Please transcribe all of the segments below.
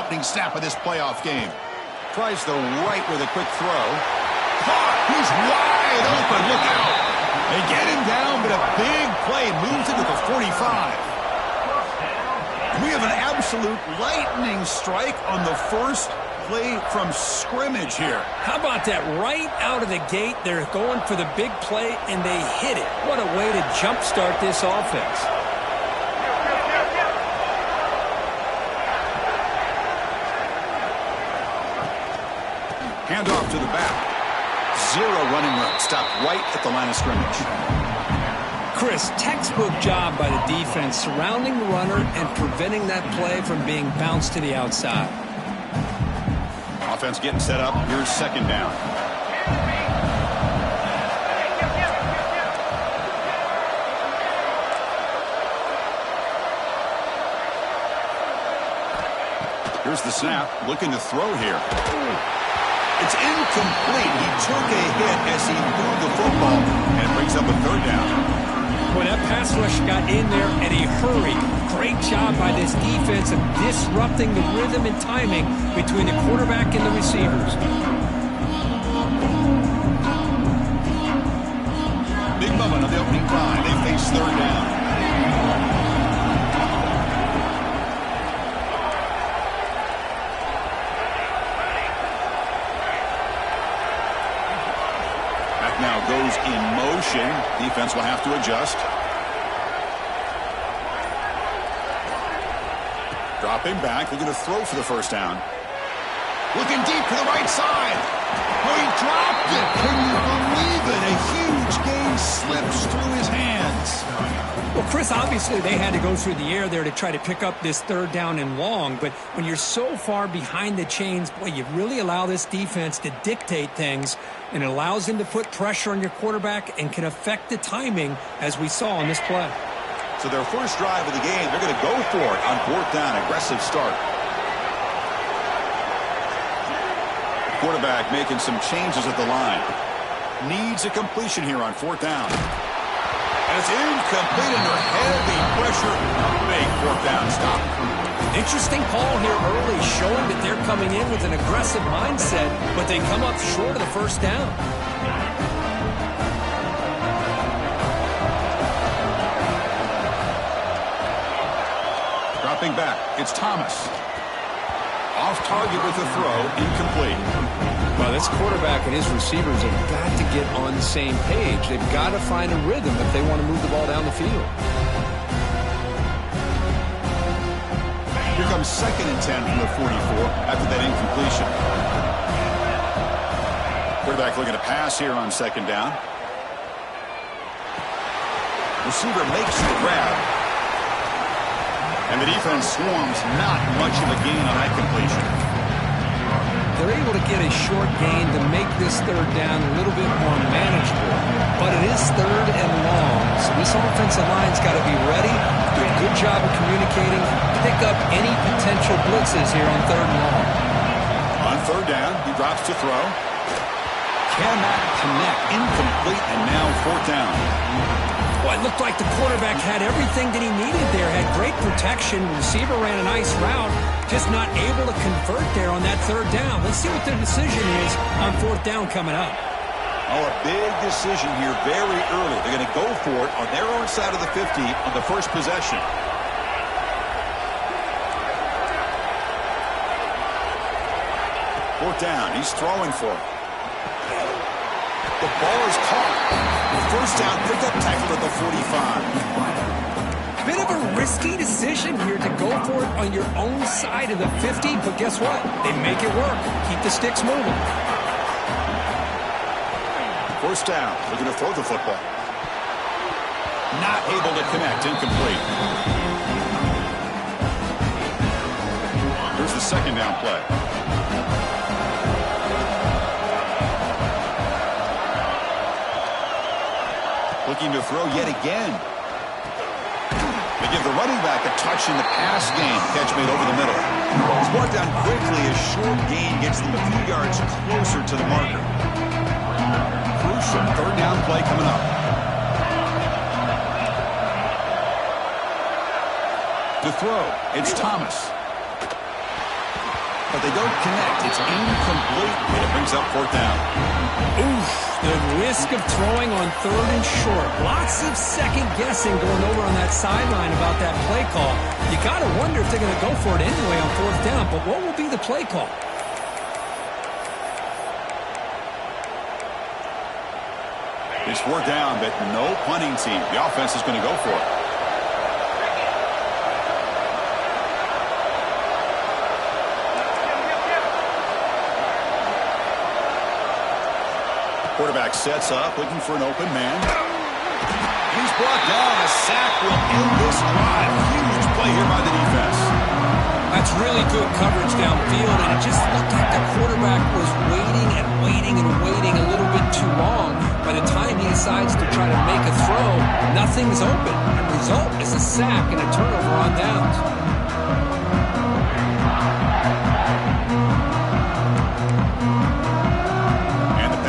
opening snap of this playoff game. Tries the right with a quick throw. Caught! He's wide open. Look out! They get him down, but a big play moves into the 45. We have an absolute lightning strike on the first play from scrimmage here. How about that? Right out of the gate, they're going for the big play, and they hit it. What a way to jumpstart this offense. Hand off to the back. Zero running room. Stopped right at the line of scrimmage. Chris, textbook job by the defense surrounding the runner and preventing that play from being bounced to the outside. Offense getting set up. Here's second down. Here's the snap. Looking to throw here. It's incomplete. He took a hit as he moved the football and brings up a third down. Boy, that pass rush got in there in a hurry. Great job by this defense of disrupting the rhythm and timing between the quarterback and the receivers. Big moment of the opening drive. They face third down. Now goes in motion. Defense will have to adjust. Dropping back. Looking to throw for the first down. Looking deep to the right side. Oh, he dropped it. Can you believe it? A huge gain slips through his hands. Well, Chris, obviously they had to go through the air there to try to pick up this third down and long, but when you're so far behind the chains, boy, you really allow this defense to dictate things, and it allows them to put pressure on your quarterback and can affect the timing, as we saw on this play. So their first drive of the game, they're going to go for it on fourth down. Aggressive start. Quarterback making some changes at the line. Needs a completion here on fourth down. And it's incomplete under heavy pressure. Big fourth down stop. Interesting call here early, showing that they're coming in with an aggressive mindset, but they come up short of the first down. Dropping back, it's Thomas. Off target with the throw, incomplete. Well, this quarterback and his receivers have got to get on the same page. They've got to find a rhythm if they want to move the ball down the field. Here comes 2nd and 10 from the 44 after that incompletion. Quarterback looking to pass here on second down. Receiver makes the grab. And the defense swarms. Not much of a gain on that completion. They're able to get a short gain to make this third down a little bit more manageable. But it is third and long, so this offensive line's got to be ready, do a good job of communicating, pick up any potential blitzes here on third and long. On third down, he drops to throw. Cannot connect. Incomplete, and now fourth down. Well, it looked like the quarterback had everything that he needed there. Had great protection. Receiver ran a nice route. Just not able to convert there on that third down. Let's see what their decision is on fourth down coming up. Oh, a big decision here very early. They're going to go for it on their own side of the 50 on the first possession. Fourth down. He's throwing for it. The ball is caught. First down, pickup tackle at the 45. Bit of a risky decision here to go for it on your own side of the 50, but guess what? They make it work. Keep the sticks moving. First down, looking to throw the football. Not able to connect, incomplete. Here's the second down play. Looking to throw yet again. They give the running back a touch in the pass game. Catch made over the middle. It's brought down quickly as short gain gets them a few yards closer to the marker. Crucial third down play coming up. To throw, it's Thomas. but they don't connect. It's incomplete, and it brings up fourth down. Oof, the risk of throwing on third and short. Lots of second guessing going over on that sideline about that play call. You got to wonder if they're going to go for it anyway on fourth down, but what will be the play call? It's fourth down, but no punting team. The offense is going to go for it. Quarterback sets up, looking for an open man. He's brought down. A sack will end this drive. Huge play here by the defense. That's really good coverage downfield, and it just looked like the quarterback was waiting and waiting and waiting a little bit too long. By the time he decides to try to make a throw, nothing's open. The result is a sack and a turnover on downs.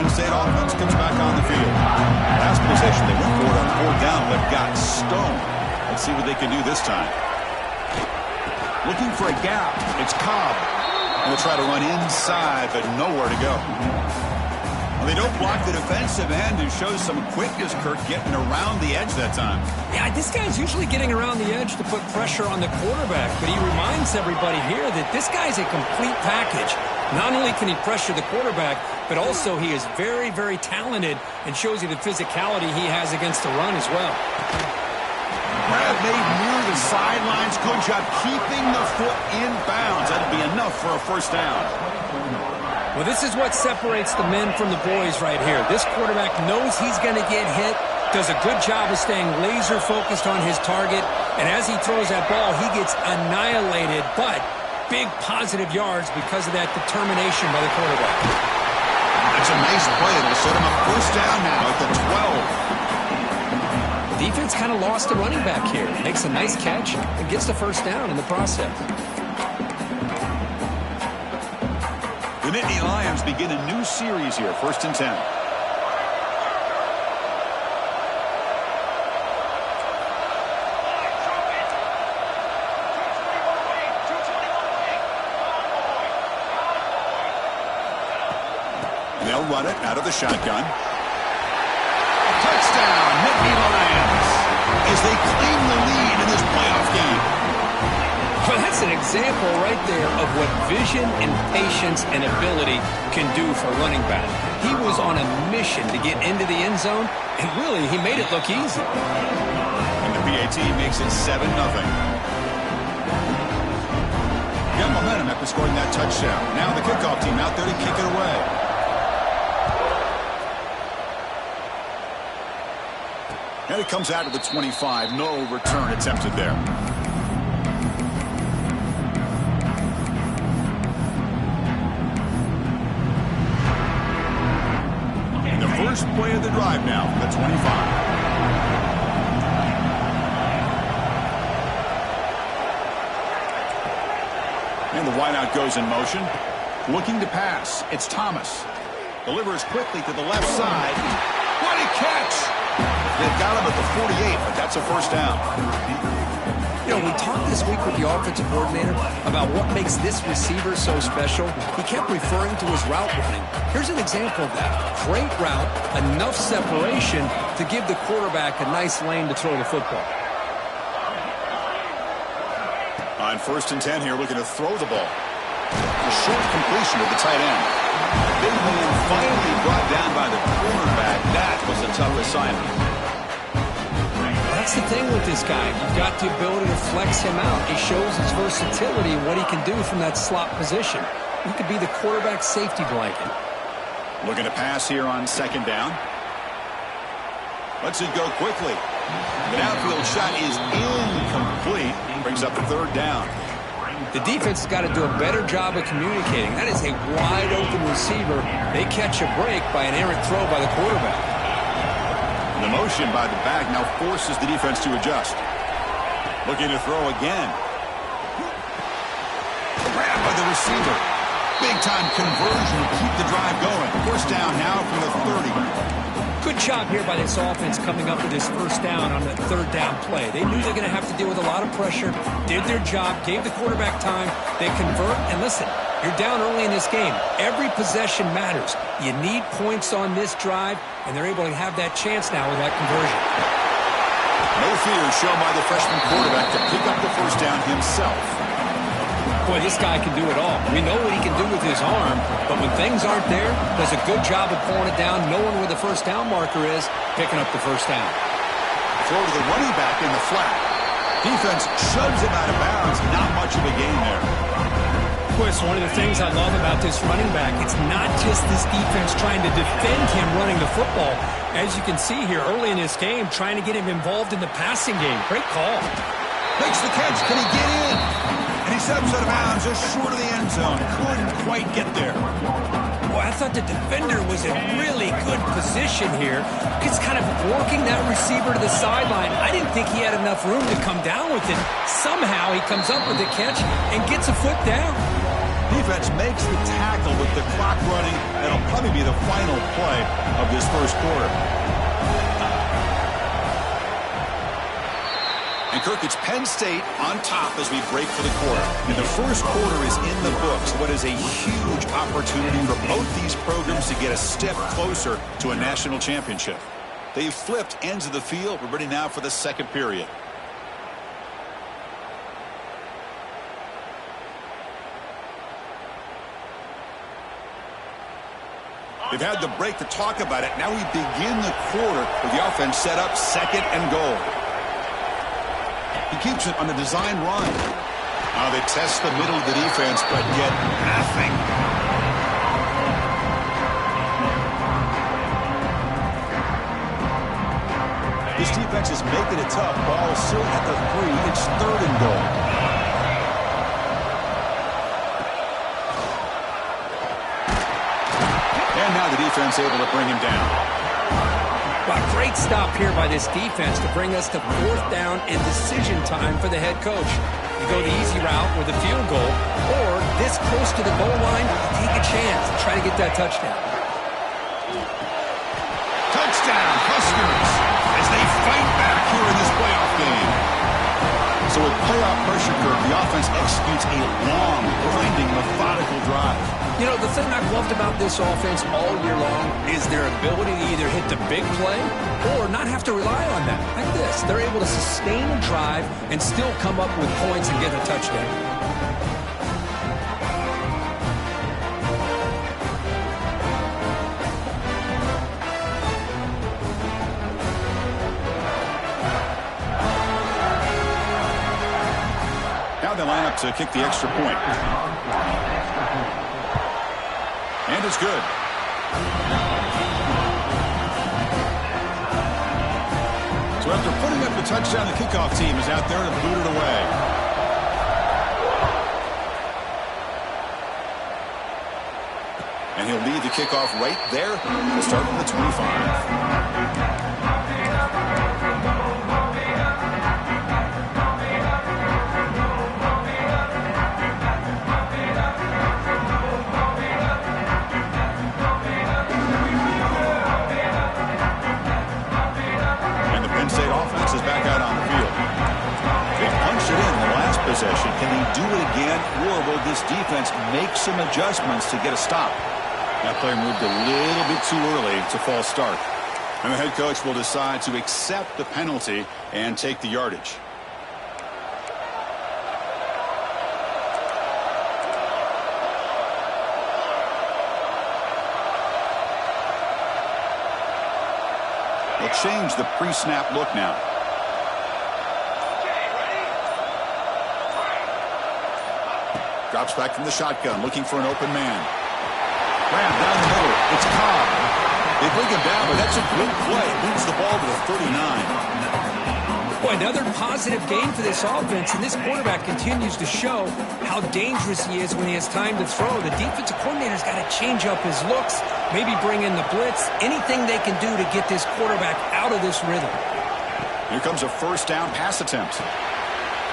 State offense comes back on the field. Last possession, they went for it on fourth down, but got stoned. Let's see what they can do this time. Looking for a gap. It's Cobb. And they'll try to run inside, but nowhere to go. Well, they don't block the defensive end and shows some quickness, Kirk, getting around the edge that time. Yeah, this guy's usually getting around the edge to put pressure on the quarterback, but he reminds everybody here that this guy's a complete package. Not only can he pressure the quarterback, but also he is very, very talented and shows you the physicality he has against the run as well. Brad made near the sidelines. Good job keeping the foot in bounds. That'll be enough for a first down. Well, this is what separates the men from the boys right here. This quarterback knows he's going to get hit, does a good job of staying laser focused on his target, and as he throws that ball, he gets annihilated, but big positive yards because of that determination by the quarterback. That's a nice play. It'll set him up first down now at the 12. The defense kind of lost the running back here. Makes a nice catch and gets the first down in the process. The Nittany Lions begin a new series here, 1st and 10. They'll run it out of the shotgun. Touchdown, Nittany Lions, as they claim the lead in this playoff game. Well, that's an example right there of what vision and patience and ability can do for running back. He was on a mission to get into the end zone, and really, he made it look easy. And the PAT makes it 7-0. Got momentum after scoring that touchdown. Now the kickoff team out there to kick it away. And it comes out of the 25. No return attempted there. And the first play of the drive now from the 25. And the wideout goes in motion. Looking to pass. It's Thomas. Delivers quickly to the left side. What a catch! They've got him at the 48, but that's a first down. You know, we talked this week with the offensive coordinator about what makes this receiver so special. He kept referring to his route running. Here's an example of that. Great route, enough separation to give the quarterback a nice lane to throw the football. On 1st and 10 here, looking to throw the ball. A short completion to the tight end. Big man finally brought down by the cornerback. That was a tough assignment. That's the thing with this guy. You've got the ability to flex him out. He shows his versatility and what he can do from that slot position. He could be the quarterback safety blanket. Looking to pass here on 2nd down. Lets it go quickly. The downfield shot is incomplete. Brings up the 3rd down. The defense has got to do a better job of communicating. That is a wide-open receiver. They catch a break by an errant throw by the quarterback. And the motion by the back now forces the defense to adjust. Looking to throw again. Grabbed by the receiver. Big-time conversion to keep the drive going. First down now from the 30. Good job here by this offense coming up with this first down on the 3rd down play. They knew they were going to have to deal with a lot of pressure, did their job, gave the quarterback time. They convert, and listen, You're down early in this game. Every possession matters. You need points on this drive, and they're able to have that chance now with that conversion. No fear shown by the freshman quarterback to pick up the first down himself. Boy, this guy can do it all. We know what he can do with his arm, but when things aren't there, does a good job of pulling it down, knowing where the first down marker is, picking up the first down. Throw to the running back in the flat. Defense shoves him out of bounds. Not much of a gain there. Boy, it's one of the things I love about this running back. It's not just this defense trying to defend him running the football. As you can see here early in this game, trying to get him involved in the passing game. Great call. Makes the catch. Can he get in? And he steps out of bounds just short of the end zone. Couldn't quite get there. Boy, I thought the defender was in really good position here. He's kind of working that receiver to the sideline. I didn't think he had enough room to come down with it. Somehow he comes up with the catch and gets a foot down. Defense makes the tackle with the clock running. That'll probably be the final play of this first quarter. And Kirk, it's Penn State on top as we break for the quarter. And the first quarter is in the books. What is a huge opportunity for both these programs to get a step closer to a national championship. They've flipped ends of the field. We're ready now for the second period. They've had the break to talk about it. Now we begin the quarter with the offense set up second and goal. He keeps it on the design run. Now they test the middle of the defense, but get nothing. This defense is making it tough. Ball still at the 3. It's third and goal. And now the defense able to bring him down. Well, great stop here by this defense to bring us to fourth down and decision time for the head coach. You go the easy route with a field goal, or this close to the goal line, take a chance and try to get that touchdown. Touchdown, Huskers, as they fight back here in this playoff game. So with playoff pressure, Kirk, the offense executes a long, grinding, methodical drive. You know, the thing I've loved about this offense all year long is their ability to either hit the big play or not have to rely on that. Like this, they're able to sustain a drive and still come up with points and get a touchdown. Now they line up to kick the extra point. And it's good. So after putting up the touchdown, the kickoff team is out there to boot it away. And he'll lead the kickoff right there. He'll start from the 25. Possession. Can he do it again, or will this defense make some adjustments to get a stop? That player moved a little bit too early. It's a false start. And the head coach will decide to accept the penalty and take the yardage. They'll change the pre-snap look now. Drops back from the shotgun, looking for an open man. Ram down the middle. It's Cobb. They bring him down, but that's a good play. Moves the ball to the 39. Boy, another positive game for this offense, and this quarterback continues to show how dangerous he is when he has time to throw. The defensive coordinator's got to change up his looks, maybe bring in the blitz, anything they can do to get this quarterback out of this rhythm. Here comes a first down pass attempt.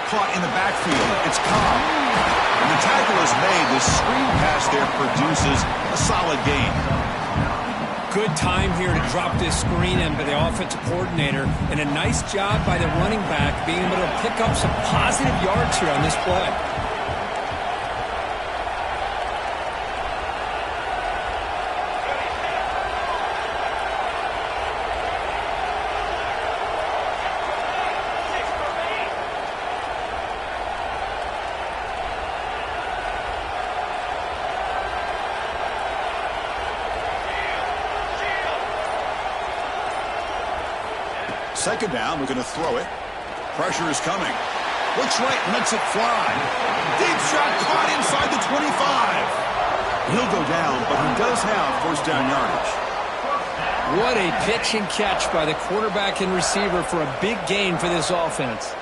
Caught in the backfield. It's Cobb. And the tackle is made. The screen pass there produces a solid gain. Good time here to drop this screen in by the offensive coordinator. And a nice job by the running back being able to pick up some positive yards here on this play. second down, looking to throw it. Pressure is coming. Looks right, lets it fly. Deep shot caught inside the 25. He'll go down, but he does have first down yardage. What a pitch and catch by the quarterback and receiver for a big gain for this offense.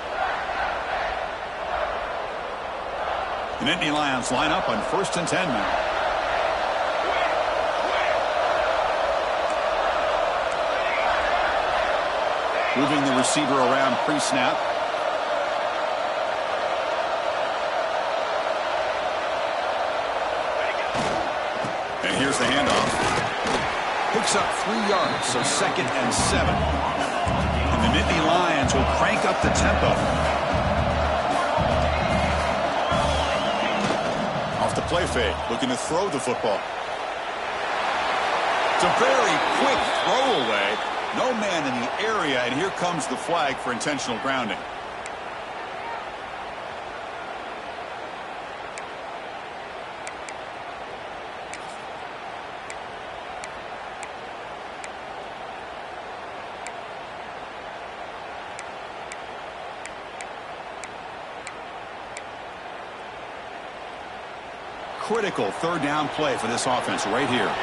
The Nittany Lions line up on 1st and 10 now. Moving the receiver around pre-snap. And here's the handoff. Picks up 3 yards, so 2nd and 7. And the Nittany Lions will crank up the tempo. Off the play fake, looking to throw the football. It's a very quick throwaway. No man in the area, and here comes the flag for intentional grounding. Critical 3rd down play for this offense right here.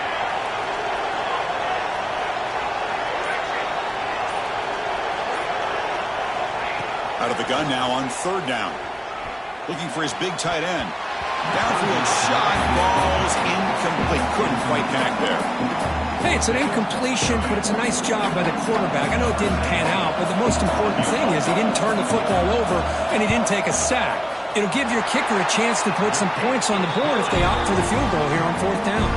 Out of the gun now on 3rd down. Looking for his big tight end. Downfield shot, balls incomplete. Couldn't quite connect there. Hey, it's an incompletion, but it's a nice job by the quarterback. I know it didn't pan out, but the most important thing is he didn't turn the football over and he didn't take a sack. It'll give your kicker a chance to put some points on the board if they opt for the field goal here on 4th down.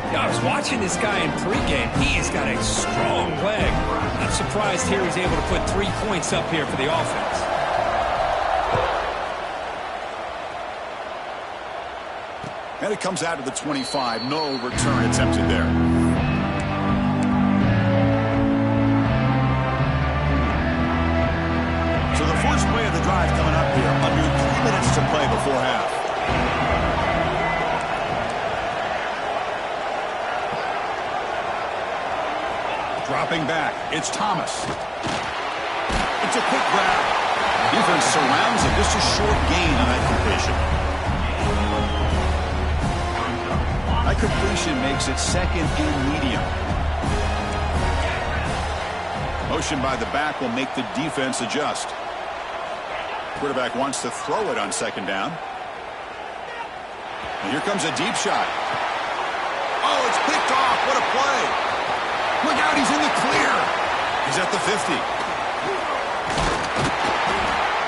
Yeah, I was watching this guy in pregame. He has got a strong leg. Not surprised here he's able to put 3 points up here for the offense. And it comes out of the 25. No return attempted there. So the first play of the drive coming up here. Under 3 minutes to play before half. Dropping back. It's Thomas. It's a quick grab. Defense surrounds it. Just a short gain on that completion. That completion makes it 2nd and medium. Motion by the back will make the defense adjust. Quarterback wants to throw it on 2nd down. And here comes a deep shot. Oh, it's picked off. What a play. Look out, he's in the clear. He's at the 50.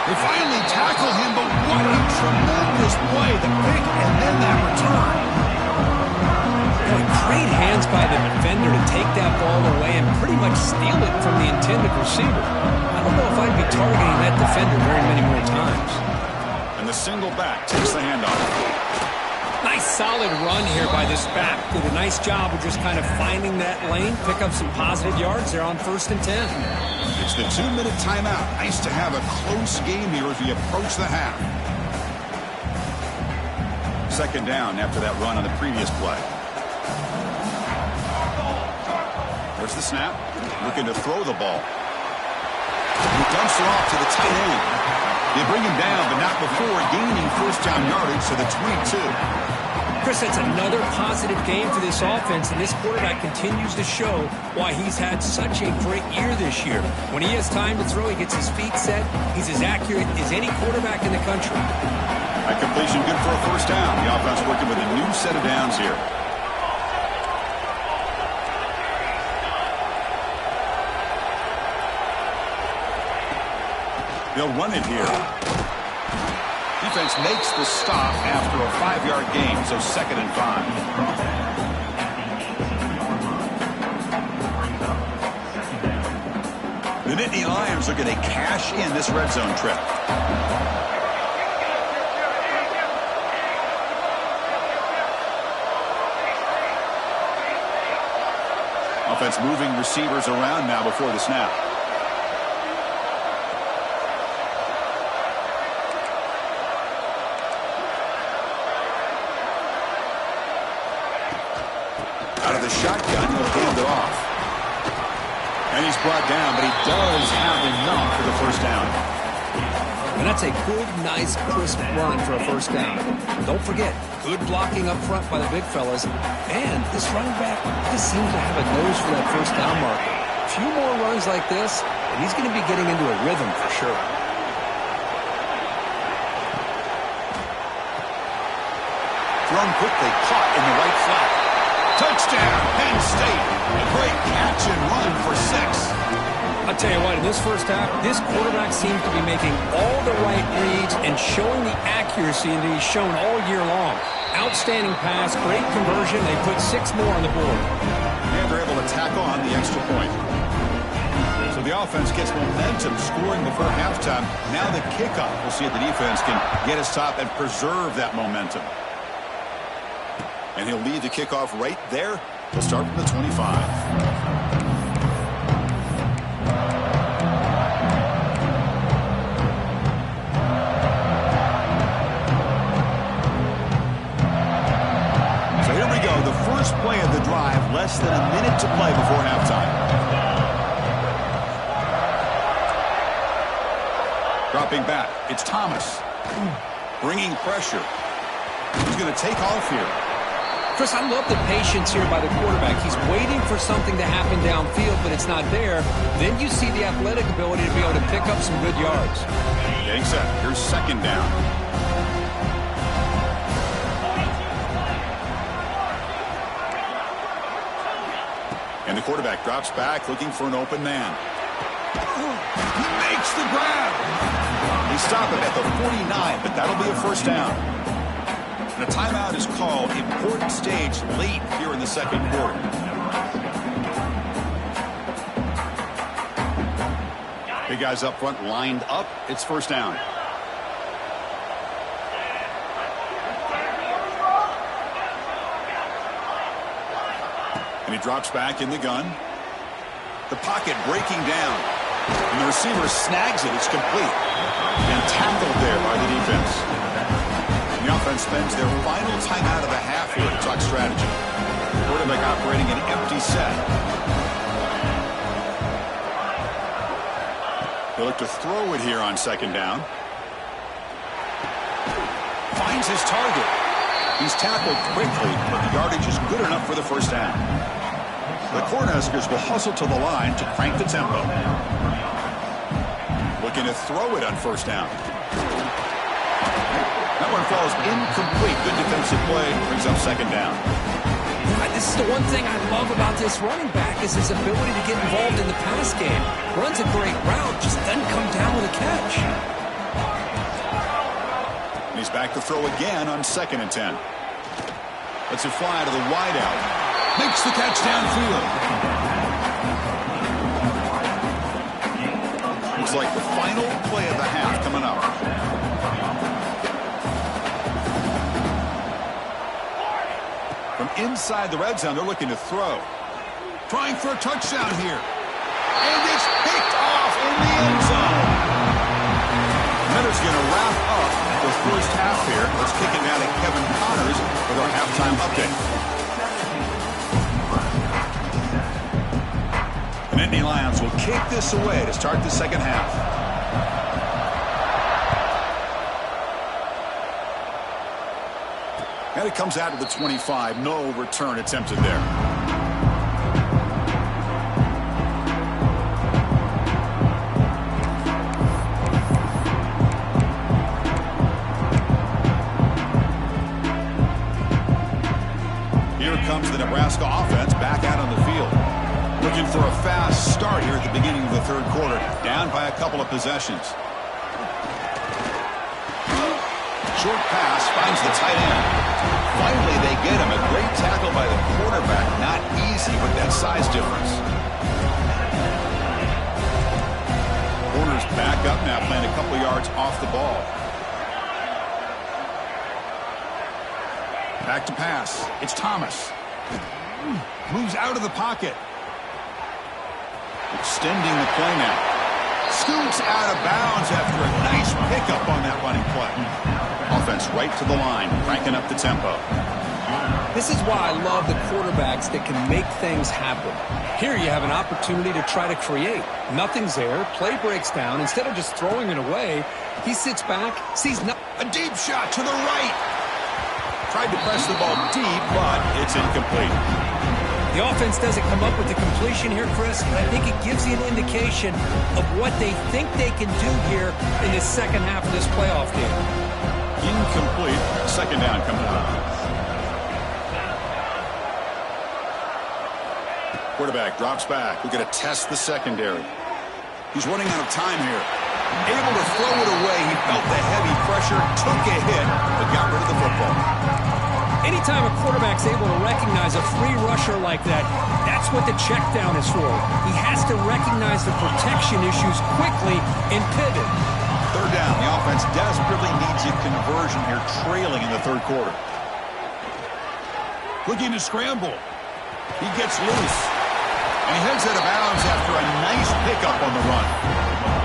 They finally tackle him, but what a tremendous play. The pick and then that return. Great hands by the defender to take that ball away and pretty much steal it from the intended receiver. I don't know if I'd be targeting that defender very many more times. And the single back takes the handoff. Nice solid run here by this back. Did a nice job of just kind of finding that lane, pick up some positive yards there on 1st and 10. It's the 2-minute timeout. Nice to have a close game here as we approach the half. 2nd down after that run on the previous play. There's the snap. Looking to throw the ball. He dumps it off to the tight end. They bring him down, but not before gaining first down yardage to the 22. Chris, that's another positive game for this offense, and this quarterback continues to show why he's had such a great year this year. When he has time to throw, he gets his feet set. He's as accurate as any quarterback in the country. That completion good for a first down. The offense working with a new set of downs here. They'll run it here. Defense makes the stop after a 5-yard gain, so 2nd and 5. The Nittany Lions are going to cash in this red zone trip. Offense moving receivers around now before the snap. Out of the shotgun, he'll hand it off. And he's brought down, but he does have enough for the first down. And that's a good, nice, crisp run for a first down. Don't forget, good blocking up front by the big fellas. And this running back just seems to have a nose for that first down marker. A few more runs like this, and he's going to be getting into a rhythm for sure. Thrown quickly, caught in the right flat. Touchdown, Penn State. A great catch and run for 6. I'll tell you what, in this first half, this quarterback seems to be making all the right reads and showing the accuracy that he's shown all year long. Outstanding pass, great conversion. They put 6 more on the board. And they're able to tack on the extra point. So the offense gets momentum scoring before halftime. Now the kickoff. We'll see if the defense can get a stop and preserve that momentum. And he'll lead the kickoff right there. He'll start from the 25. The first play of the drive, less than a minute to play before halftime. Dropping back, it's Thomas. Bringing pressure. He's going to take off here. Chris, I love the patience here by the quarterback. He's waiting for something to happen downfield, but it's not there. Then you see the athletic ability to be able to pick up some good yards. Getting set. Here's second down. And the quarterback drops back, looking for an open man. He makes the grab. He stopped him at the 49, but that'll be a first down. And a timeout is called. Important stage late here in the second quarter. Big guys up front lined up. It's first down. And he drops back in the gun. The pocket breaking down. And the receiver snags it. It's complete. And tackled there by the defense. And the offense spends their final timeout of the half here to talk strategy. Quarterback operating an empty set. They look to throw it here on second down. Finds his target. He's tackled quickly, but the yardage is good enough for the first down. The Cornhuskers will hustle to the line to crank the tempo. Looking to throw it on first down. That one falls incomplete. Good defensive play. Brings up second down. This is the one thing I love about this running back is his ability to get involved in the pass game. Runs a great route, just doesn't come down with a catch. And he's back to throw again on 2nd and 10. Lets it fly to the wideout. Makes the catch downfield. Looks like the final play of the half coming up. From inside the red zone, they're looking to throw. Trying for a touchdown here. And it's picked off in the end zone. Miller's going to wrap up the first half here. Let's kick it down to Kevin Connors with our halftime update. And Nittany Lions will kick this away to start the second half. And it comes out to the 25. No return attempted there. Here comes the Nebraska offense back out on the field. Looking for a fast start here at the beginning of the third quarter. Down by a couple of possessions. Short pass finds the tight end. Finally, they get him. A great tackle by the quarterback. Not easy with that size difference. Corner's back up now, playing a couple yards off the ball. Back to pass. It's Thomas. Moves out of the pocket. Extending the play now. Scoots out of bounds after a nice pickup on that running play. Offense right to the line, cranking up the tempo. This is why I love the quarterbacks that can make things happen. Here you have an opportunity to try to create. Nothing's there. Play breaks down. Instead of just throwing it away, he sits back, sees nothing. A deep shot to the right. Tried to press the ball deep, but it's incomplete. The offense doesn't come up with the completion here, Chris, but I think it gives you an indication of what they think they can do here in the second half of this playoff game. Incomplete. Second down coming up. Quarterback drops back. We're going to test the secondary. He's running out of time here. Able to throw it away. He felt the heavy pressure, took a hit, but got rid of the football. Anytime a quarterback's able to recognize a free rusher like that, that's what the check down is for. He has to recognize the protection issues quickly and pivot. Third down. The offense desperately needs a conversion here, trailing in the third quarter. Looking to scramble. He gets loose. And he heads out of bounds after a nice pickup on the run.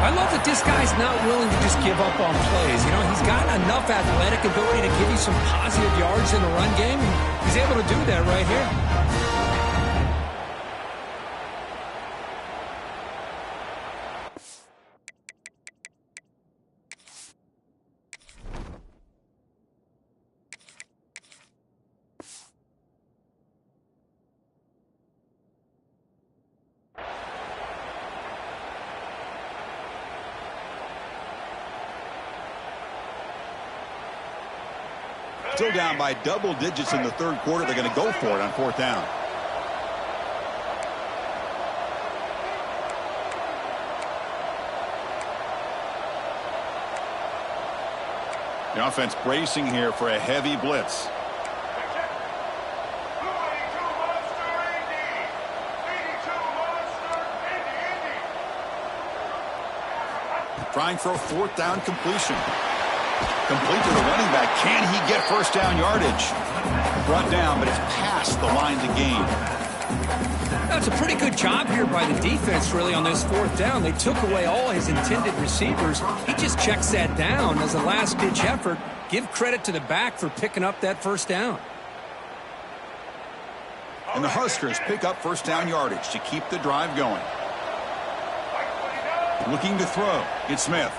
I love that this guy's not willing to just give up on plays. You know, he's got enough athletic ability to give you some positive yards in the run game. He's able to do that right here. Still down by double digits in the third quarter. They're going to go for it on fourth down. The offense bracing here for a heavy blitz. Trying for a fourth down completion. Complete to the running back. Can he get first down yardage? Brought down, but it's past the line to gain. That's a pretty good job here by the defense, really, on this fourth down. They took away all his intended receivers. He just checks that down as a last-ditch effort. Give credit to the back for picking up that first down. And the Huskers pick up first down yardage to keep the drive going. Looking to throw. It's Smith.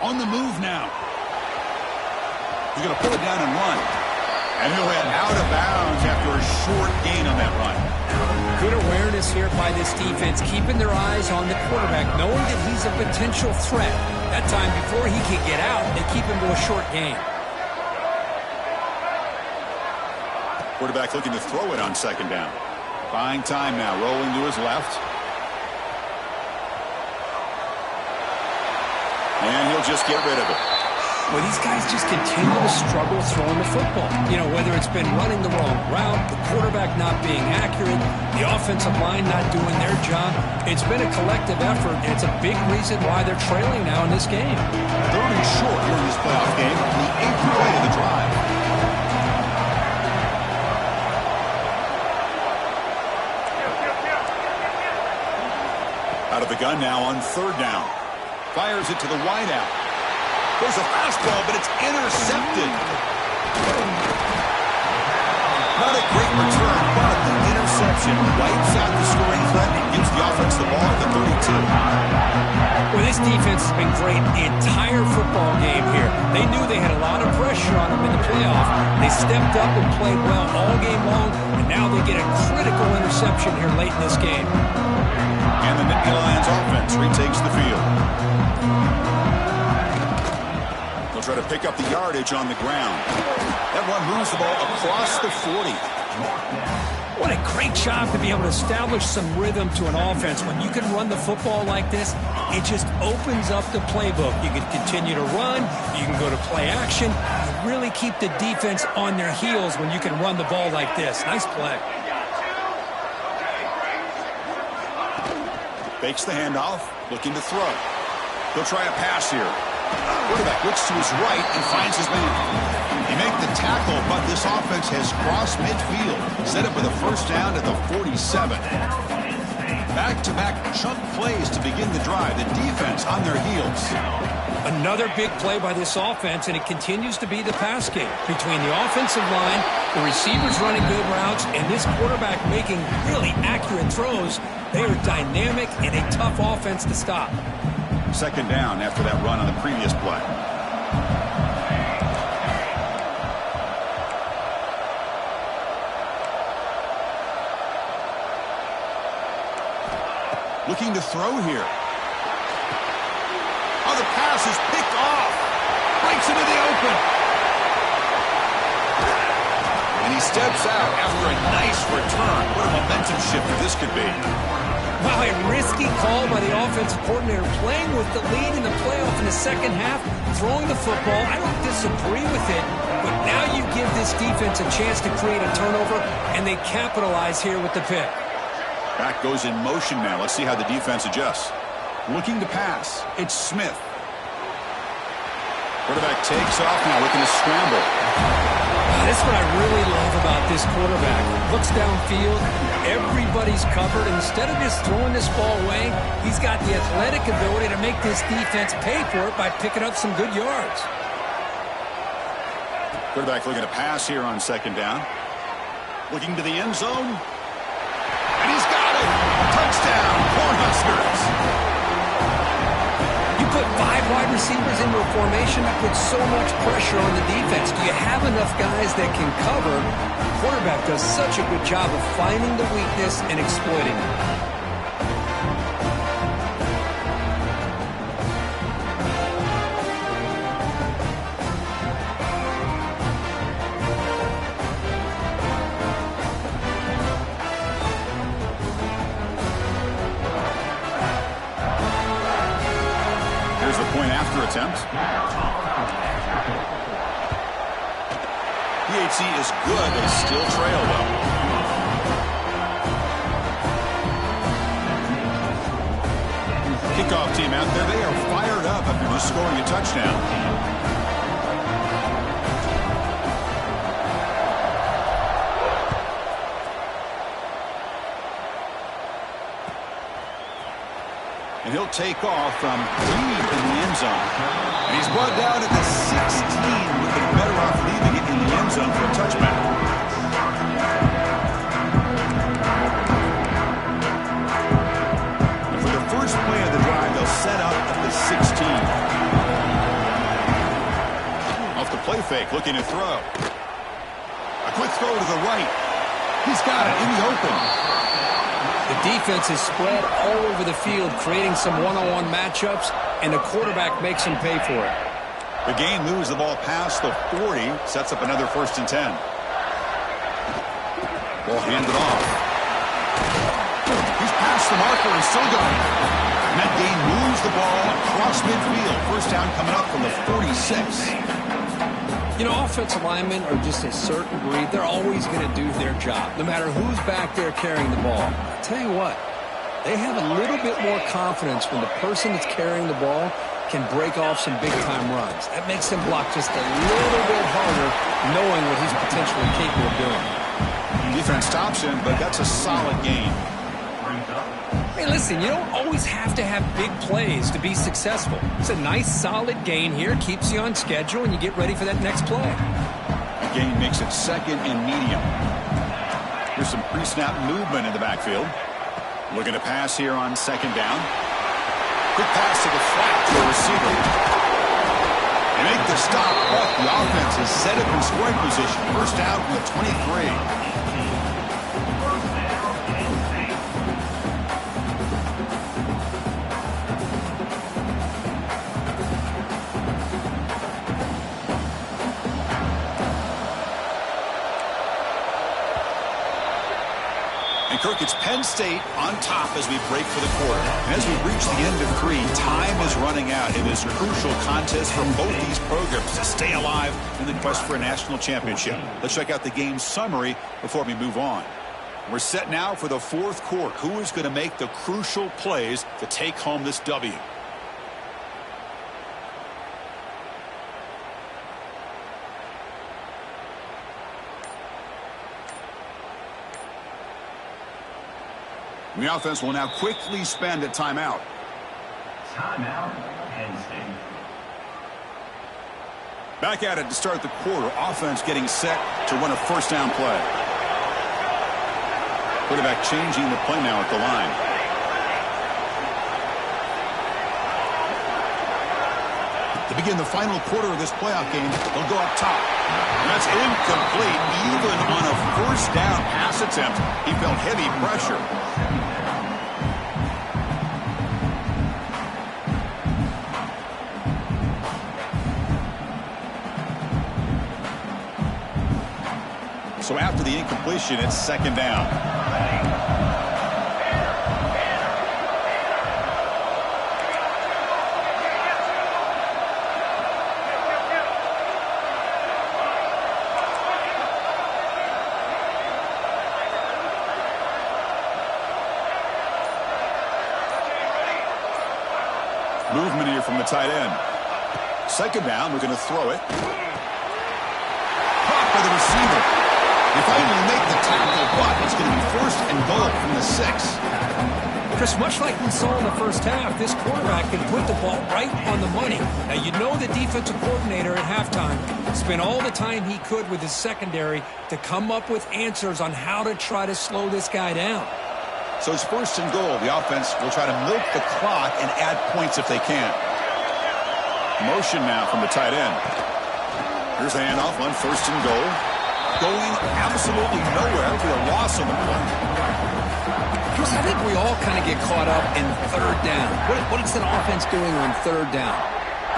On the move now. He's going to pull it down and run. And he'll head out of bounds after a short gain on that run. Good awareness here by this defense, keeping their eyes on the quarterback, knowing that he's a potential threat. That time before he can get out, they keep him to a short gain. Quarterback looking to throw it on second down. Buying time now, rolling to his left. And he'll just get rid of it. Well, these guys just continue to struggle throwing the football. You know, whether it's been running the wrong route, the quarterback not being accurate, the offensive line not doing their job. It's been a collective effort, and it's a big reason why they're trailing now in this game. Third and short here in this playoff game, the 8th play of the drive. Out of the gun now on third down. Fires it to the wideout. There's a fastball, but it's intercepted. Not a great return, but the interception wipes out the scoring threat and gives the offense the ball at the 32. Well, this defense has been great the entire football game here. They knew they had a lot of pressure on them in the playoff. They stepped up and played well all game long, and now they get a critical interception here late in this game. And the Nittany Lions offense retakes the field. They'll try to pick up the yardage on the ground. That one moves the ball across the 40. What a great job to be able to establish some rhythm to an offense. When you can run the football like this, it just opens up the playbook. You can continue to run. You can go to play action. You really keep the defense on their heels when you can run the ball like this. Nice play. Fakes the handoff, looking to throw. He'll try a pass here. Quarterback looks to his right and finds his man. They make the tackle, but this offense has crossed midfield. Set up with a first down at the 47. Back-to-back chunk plays to begin the drive. The defense on their heels. Another big play by this offense, and it continues to be the pass game. Between the offensive line, the receivers running good routes, and this quarterback making really accurate throws, they are dynamic and a tough offense to stop. Second down after that run on the previous play. Looking to throw here. Oh, the pass is picked off. Breaks into the open. And he steps out after a nice return. What a momentum shifter this could be. Wow, a risky call by the offensive coordinator, playing with the lead in the playoff in the second half, throwing the football. I don't disagree with it, but now you give this defense a chance to create a turnover, and they capitalize here with the pick. Back goes in motion now. Let's see how the defense adjusts. Looking to pass. It's Smith. Quarterback takes off now, looking to scramble. That's what I really love about this quarterback. Looks downfield, everybody's covered. Instead of just throwing this ball away, he's got the athletic ability to make this defense pay for it by picking up some good yards. Quarterback looking to pass here on second down. Looking to the end zone. And he's got it. Touchdown, Cornhuskers. You put 5 wide receivers into a formation that puts so much pressure on the defense. Do you have enough guys that can cover? The quarterback does such a good job of finding the weakness and exploiting it. Attempt. PHC is good, but still trail though. Kickoff team out there, they are fired up after just scoring a touchdown. And he'll take off from deep in the end zone. And he's brought down at the 16. Would have been better off leaving it in the end zone for a touchback. And for the first play of the drive, they'll set up at the 16. Off the play fake, looking to throw. A quick throw to the right. He's got it in the open. The defense is spread all over the field, creating some one-on-one matchups, and the quarterback makes them pay for it. The gain moves the ball past the 40, sets up another 1st and 10. Ball handed off. He's past the marker and still going. And that gain moves the ball across midfield. First down coming up from the 46. You know, offensive linemen are just a certain breed. They're always going to do their job, no matter who's back there carrying the ball. I'll tell you what, they have a little bit more confidence when the person that's carrying the ball can break off some big-time runs. That makes them block just a little bit harder, knowing what he's potentially capable of doing. Defense stops him, but that's a solid gain. Hey, listen, you don't always have to have big plays to be successful. It's a nice, solid gain here, keeps you on schedule, and you get ready for that next play. The gain makes it 2nd and medium. Here's some pre-snap movement in the backfield. Looking to pass here on 2nd down. Quick pass to the flat to a receiver. They make the stop, but the offense is set up in scoring position. First down from the 23. Kirk, it's Penn State on top as we break for the quarter. And as we reach the end of 3, time is running out. It is a crucial contest for both these programs to stay alive in the quest for a national championship. Let's check out the game summary before we move on. We're set now for the 4th quarter. Who is going to make the crucial plays to take home this W? And the offense will now quickly spend a timeout. Timeout, Penn State. Back at it to start the quarter. Offense getting set to run a first down play. Quarterback changing the play now at the line. To begin the final quarter of this playoff game, they'll go up top. That's incomplete. Even on a first down pass attempt, he felt heavy pressure. So after the incompletion, it's second down. Movement here from the tight end. Second down, we're going to throw it. Caught by the receiver. If I only make the tackle, but it's going to be first and goal from the 6. Chris, much like we saw in the first half, this quarterback can put the ball right on the money. Now, you know the defensive coordinator at halftime spent all the time he could with his secondary to come up with answers on how to try to slow this guy down. So it's first and goal. The offense will try to milk the clock and add points if they can. Motion now from the tight end. Here's the handoff on first and goal. Going absolutely nowhere for a loss on the play. Chris, I think we all kind of get caught up in third down. What is an offense doing on third down?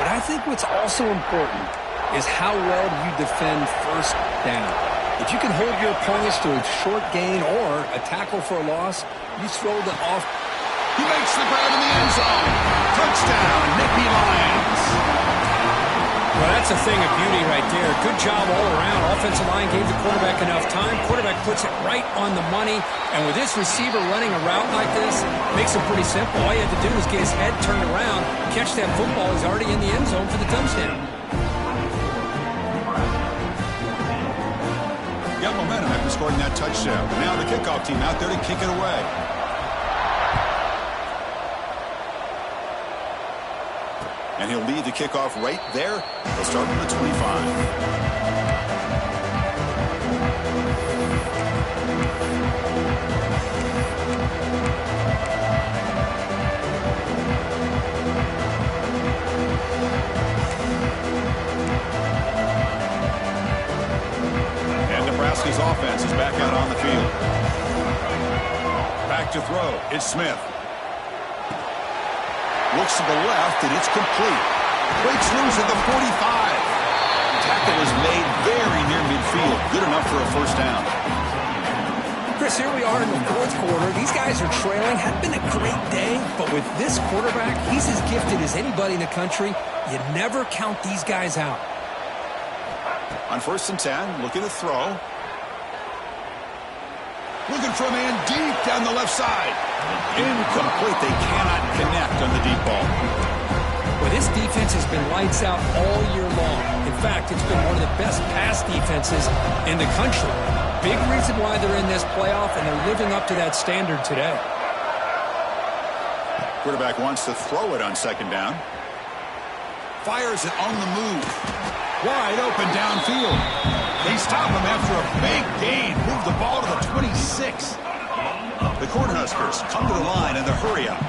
But I think what's also important is how well you defend first down. If you can hold your opponents to a short gain or a tackle for a loss, you throw the off. He makes the grab in the end zone. Touchdown, Nittany Lions. Well, that's a thing of beauty right there. Good job all around. Offensive line gave the quarterback enough time. Quarterback puts it right on the money. And with this receiver running a route like this, makes it pretty simple. All you have to do is get his head turned around, catch that football. He's already in the end zone for the touchdown. Got momentum after scoring that touchdown. Now the kickoff team out there to kick it away. And he'll lead the kickoff right there. They'll start from the 25. And Nebraska's offense is back out on the field. Back to throw. It's Smith. Looks to the left, and it's complete. Breaks loose at the 45. Tackle is made very near midfield. Good enough for a first down. Chris, here we are in the fourth quarter. These guys are trailing. Hadn't been a great day, but with this quarterback, he's as gifted as anybody in the country. You never count these guys out. On first and 10, looking to throw. Looking for a man deep down the left side. Incomplete. They cannot connect on the deep ball. Well, this defense has been lights out all year long. In fact, it's been one of the best pass defenses in the country. Big reason why they're in this playoff, and they're living up to that standard today. Quarterback wants to throw it on second down. Fires it on the move. Wide open downfield. They stop him after a big gain. Move the ball to the 26. The Cornhuskers come to the line in the hurry-up.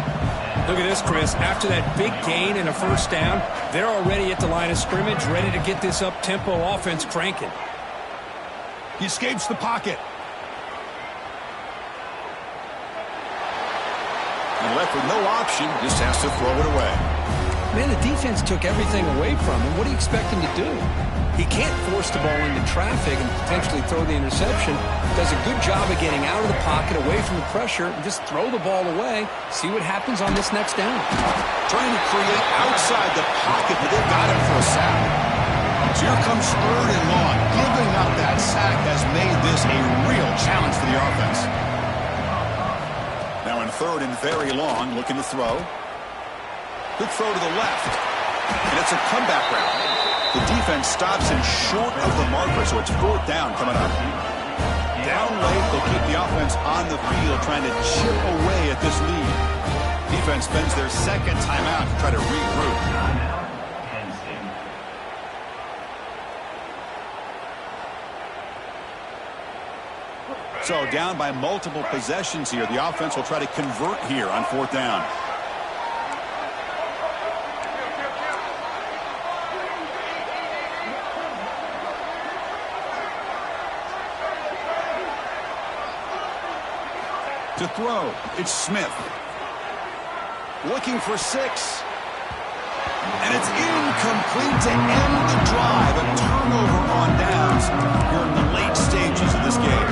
Look at this, Chris. After that big gain and a first down, they're already at the line of scrimmage, ready to get this up-tempo offense cranking. He escapes the pocket. And left with no option, just has to throw it away. Man, the defense took everything away from him. What do you expect him to do? He can't force the ball into traffic and potentially throw the interception. Does a good job of getting out of the pocket, away from the pressure, and just throw the ball away. See what happens on this next down. Trying to create outside the pocket, but they've got him for a sack. So here comes third and long. Giving up that sack has made this a real challenge for the offense. Now in third and very long, looking to throw. Good throw to the left. And it's a comeback route. The defense stops him short of the marker, so it's fourth down coming up. Down late, they'll keep the offense on the field, trying to chip away at this lead. Defense spends their second timeout to try to regroup. So down by multiple possessions here. The offense will try to convert here on 4th down. To throw, it's Smith. Looking for 6. And it's incomplete to end the drive. A turnover on downs here in the late stages of this game.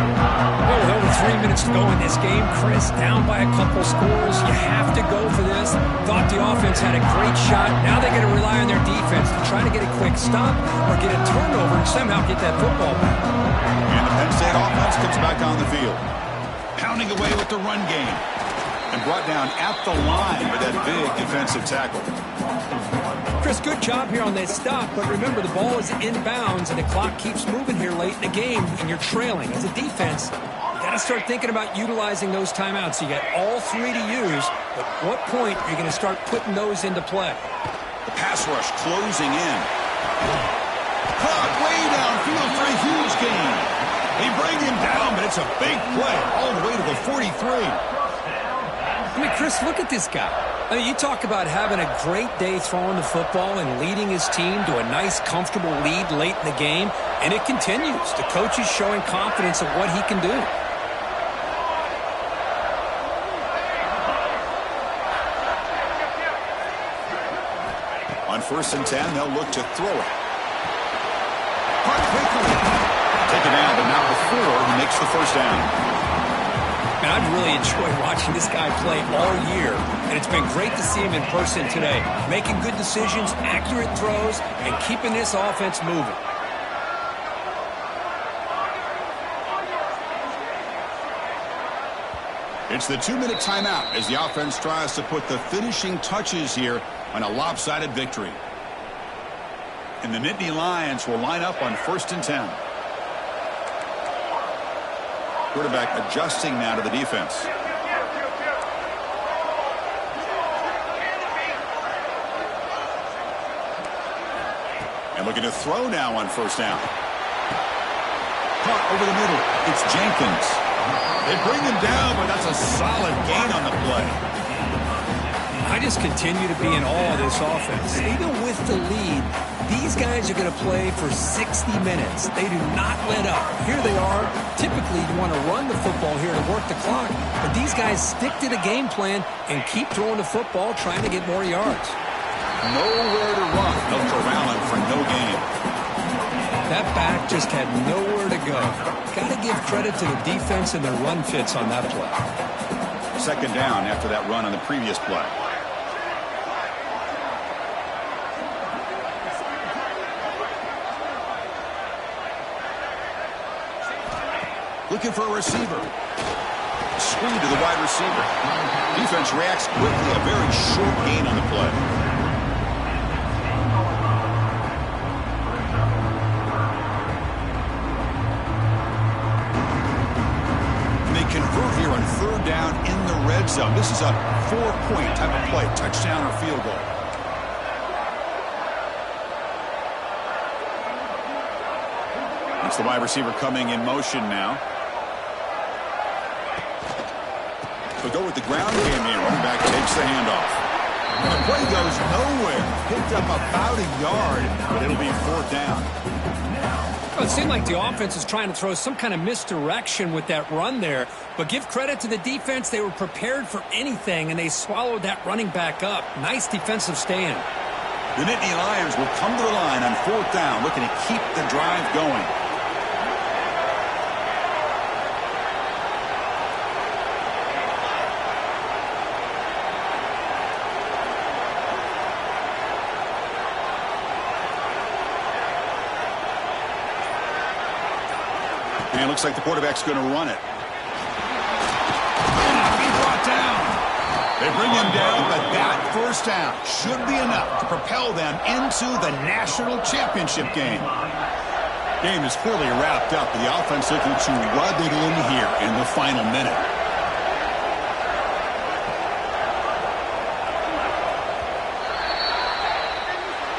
Well, with over 3 minutes to go in this game, Chris, down by a couple scores. You have to go for this. Thought the offense had a great shot. Now they're going to rely on their defense to try to get a quick stop or get a turnover and somehow get that football back. And the Penn State offense comes back on the field. Pounding away with the run game. And brought down at the line with that big defensive tackle. Chris, good job here on that stop, but remember the ball is inbounds and the clock keeps moving here late in the game and you're trailing. As a defense, you got to start thinking about utilizing those timeouts. You got all 3 to use, but at what point are you going to start putting those into play? The pass rush closing in. Caught way downfield for a huge gain. They bring him down, but it's a big play all the way to the 43. I mean, Chris, look at this guy. I mean, you talk about having a great day throwing the football and leading his team to a nice, comfortable lead late in the game, and it continues. The coach is showing confidence of what he can do. On 1st and 10, they'll look to throw it. Caught quickly. Taken out, but not before he makes the 1st down. And I've really enjoyed watching this guy play all year, and it's been great to see him in person today, making good decisions, accurate throws, and keeping this offense moving. It's the 2-minute timeout as the offense tries to put the finishing touches here on a lopsided victory. And the Nittany Lions will line up on 1st and 10. Quarterback adjusting now to the defense. And looking to throw now on 1st down. Caught over the middle. It's Jenkins. They bring him down, but that's a solid gain on the play. I just continue to be in awe of this offense. Even with the lead, these guys are going to play for 60 minutes. They do not let up. Here they are. Typically, you want to run the football here to work the clock, but these guys stick to the game plan and keep throwing the football, trying to get more yards. Nowhere to run. They'll corral him for no gain. That back just had nowhere to go. Got to give credit to the defense and their run fits on that play. 2nd down after that run on the previous play. Looking for a receiver. Screen to the wide receiver. Defense reacts quickly. A very short gain on the play. And they convert here on 3rd down in the red zone. This is a 4-point type of play. Touchdown or field goal. It's the wide receiver coming in motion now. But go with the ground game here. Running back takes the handoff. And the play goes nowhere. Picked up about a yard, but it'll be 4th down. Well, it seemed like the offense is trying to throw some kind of misdirection with that run there. But give credit to the defense. They were prepared for anything, and they swallowed that running back up. Nice defensive stand. The Nittany Lions will come to the line on 4th down, looking to keep the drive going. And it looks like the quarterback's going to run it. Be brought down. They bring him down, but that 1st down should be enough to propel them into the national championship game. Game is clearly wrapped up, but the offense looking to rub it in here in the final minute.